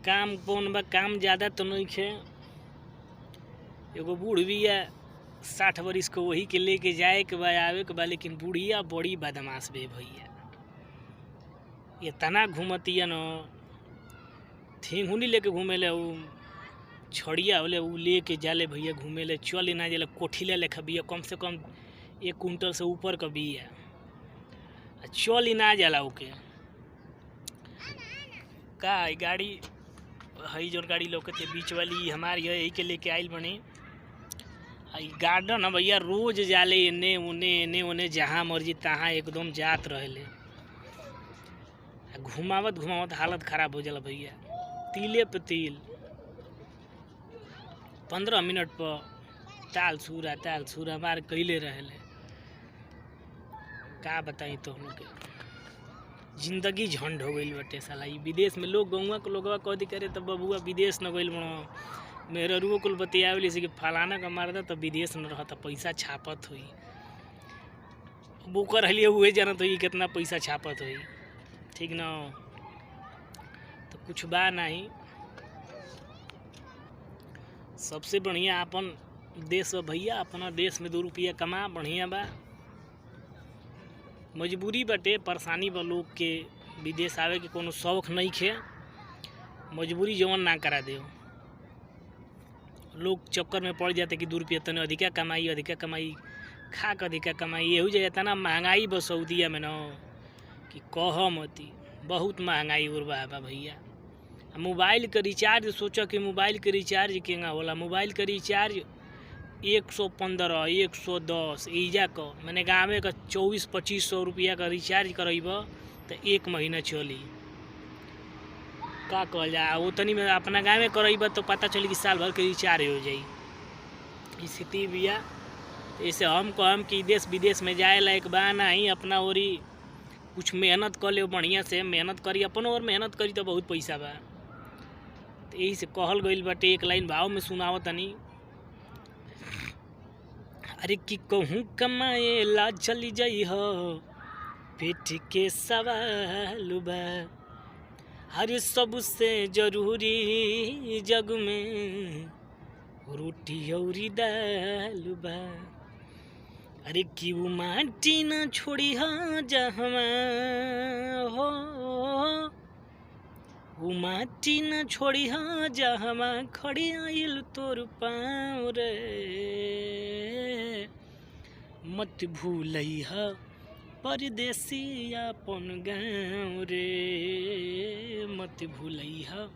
काम कौन बा, काम ज़्यादा तो नहीं खे। एगो बूढ़ बिया 60 बरिस को, वही के लेके जाए के बा, आवे के बा, लेकिन बुढ़िया बड़ी बदमाश बे भैया। ये तना घूमतिया न, थेंगुनी लेके घूमेले, उ छड़िया होले उ लेके जाले भैया घूमेले। चल ना जाले, कोठिला लेखा बिया, कम से कम 1 कुंटल से ऊपर का बिया। चल ना जाला ओके का गाड़ी हई जो गाड़ी लौकते बीच वाली हमारी है, यही के लेके आइल बनी। गार्डन है भैया, रोज जाले एने उने जहाँ मर्जी तहाँ एकदम जात रहले। घुमावत घुमावत हालत खराब हो जाला भैया। तिले पे तिल 15 मिनट पर ताल सूरा मार कैले रहले। का बताई तो हम के जिंदगी झंड हो गई बटे साला। विदेश में लोग गौवा के लोगवा कह दी करे तो बबुआ विदेश न गइल बनो। मेरे रुओ कुल बतियावली से कि फलाना का मारदा तो विदेश न रहता, पैसा छापत हुई। वो कर लिए हुए जानत हुई कितना पैसा छापत हुई, ठीक न। तो कुछ बा नहीं, सबसे बढ़िया अपन देश बा भैया। अपना देश में 2 रुपया कमा, बढ़िया बा। मजबूरी बटे, परेशानी बा लोग के, विदेश आवे के कोनो शौक नहीं खे। मजबूरी जवन ना करा दे, लोग चक्कर में पड़ जाते कि 2 रुपया तने अधिका कमाई, खा के अधिका कमाई। यही जगह इतना महंगाई बा सऊदीया में न कि कह मती, बहुत महंगाई उर्बा बा भैया। मोबाइल के रिचार्ज सोचा कि मोबाइल के रिचार्ज केंगा होला। मोबाइल के रिचार्ज 115, 110 ईजा का, मैंने गाँव का 2400-2500 रुपया का रिचार्ज करब तो 1 महीना चली। का कहल जा, वो तनी में अपना गाँव में करब तो पता चली कि साल भर के रिचार्ज हो जाई। स्थिति बिया। ऐसे हम कहम कि देश विदेश में जाए लायक बा नहीं। अपना ओरी कुछ मेहनत कर ले, बढ़िया से मेहनत करी, अपन और मेहनत करी तो बहुत पैसा बा। तो यही से कहल गइल बाटे। एक लाइन भाव में सुनावत तनी। अरे कि कहूँ कमाए ला चली जाई हो, पेट के सवाल बा। हर सबसे जरूरी जग में रोटी औरी दाल बा। अरे कि वो माटी न छोड़ी हा जहवा हो, वो माटी न छोड़ी हा जहवा खड़ी आइल तोर पाँव रे। मत भूलैहा परदेसी अपन गाँव रे, मत भूलैहा।